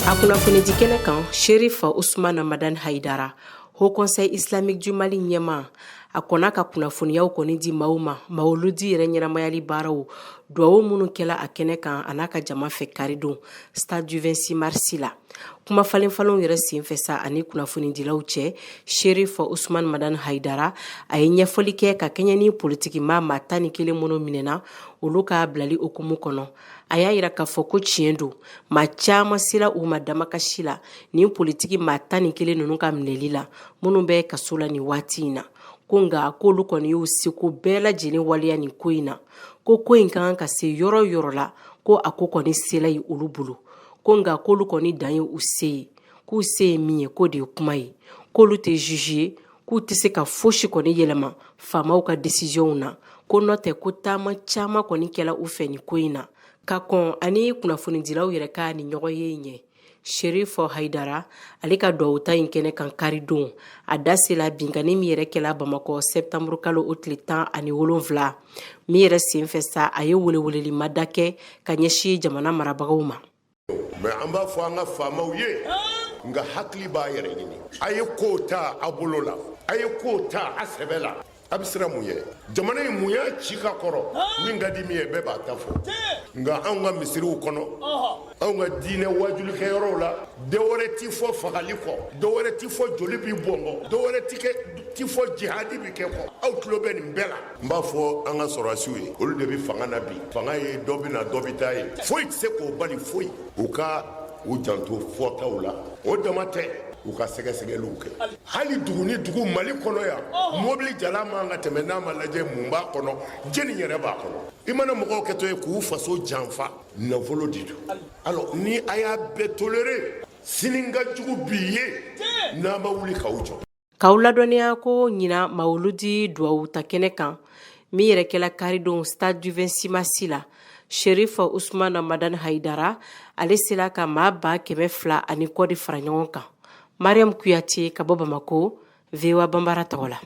A kunnafonidi kɛnɛ kan Sherifa Ousmane Madani Haidara, Haut Conseil islamique du Mali ɲɛma, a kɔnna ka kunnafoniyaw kɔni di maaw ma mawuludi yɛrɛ ɲɛnamayali baaraw duwawu minnu kɛla a kɛnɛ kan a n'a ka jama fɛ karidon stade du 26 mars la. Kuma falenfalenw yɛrɛ senfɛ sa ani kunnafonidilaw cɛ, Sherifa Ousmane Madani Haidara a ye ɲɛfɔli kɛ ka kɛɲɛ ni politiki maa 11 minnu minɛna olu ka bilali okumu kɔnɔ. A y'a yira k'a fɔ ko tiɲɛ don maa caman sera u ma damakasi la nin politiki maa 11 ninnu ka minɛli la minnu bɛ kaso la nin waati in na. Ko nka k'olu kɔni y'u seko bɛɛ lajɛlen waliya nin ko in na, ko in kan ka se yɔrɔ yɔrɔ la ko a ko kɔni sela ye olu bolo, ko nka k'olu kɔni dan ye u se ye, k'u se ye min ye k'o de ye kuma ye, k'olu tɛ juge ye, k'u tɛ se ka fosi kɔni yɛlɛma faamaw ka décision na, ko n'o tɛ ko taama caman kɔni kɛla u fɛ nin ko in na. Ka kɔn ani kunnafonidilaw yɛrɛ ka ni ɲɔgɔn ye ɲɛ, Sherifa Haidara ale ka duwawuta in kɛnɛ kan karidon a da sela binkani min yɛrɛ kɛla Bamakɔ septembre kalo o tile 17 min yɛrɛ senfɛ sa a ye weleweleli mada kɛ ka ɲɛsin jamana marabagaw ma. Mais an b'a fɔ an ka faamaw ye nka hakili b'a yɛrɛ ɲini, a ye ko ta a bolo la, a ye ko ta a sɛbɛ la, a bɛ siran mun ye jamana in mun y'a ci ka kɔrɔ min ka di min ye bɛɛ b'a ta fɔ nka anw ka misiriw kɔnɔ anw ka diinɛ wajulikɛyɔrɔw la dɔwɛrɛ ti fɔ fagali kɔ, dɔwɛrɛ ti fɔ joli bi bɔn kɔ, dɔwɛrɛ ti fɔ jihadi bi kɛ kɔ. Aw tulo bɛ nin bɛɛ la. N b'a fɔ an ka sɔrɔdasiw ye olu de bɛ fanga na bi, fanga ye dɔ bɛ na dɔ bɛ taa ye, foyi tɛ se k'o bali foyi. U ka u janto fɔtaw la, o dama tɛ u ka sɛgɛsɛgɛliw kɛ. Hali dugu ni dugu Mali kɔnɔ yan mobili jala man ka tɛmɛ n'a ma lajɛ mun b'a kɔnɔ jeni yɛrɛ b'a kɔnɔ. I mana mɔgɔw kɛtɔ ye k'u faso janfa nafolo de don. Alors ni a y'a bɛɛ toléré sini ka jugu bi ye n'a ma wuli k'aw jɔ. K'aw ladɔnniya ko ɲina mawuludi duwawuta kɛnɛ kan min yɛrɛ kɛla karidon stade du 26 mars la, Sherifa Ousmane Madani Haidara ale sela ka maa 200,000 ani kɔ de fara ɲɔgɔn kan. Mariam Kuyate ka bɔ Bamako, VOA Bambara tɔgɔ la.